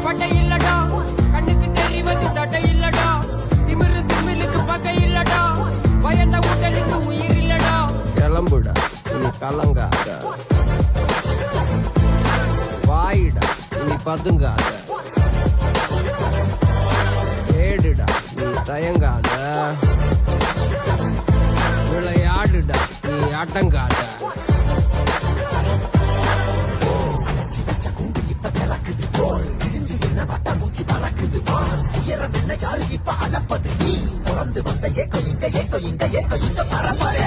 பட்டை இல்லடா, கண்ணுக்கு தெரிவது தட்டை இல்லடா, திமிரு திமிலுக்கு பகை இல்லடா, பயந்த உடலுக்கு உயிர் இல்லடா. கிளம்புடா இனி கலங்காத, வாயிடா இனி பதுங்காத, ஏடுடா நீ தயங்காத, விளையாடுடா நீ அடங்காத. யாரு இப்ப அளப்பது நீ பிறந்து வந்த ஏக்கம் இங்க ஏக்கம் இங்க ஏக்கம் இங்க பரம்பரை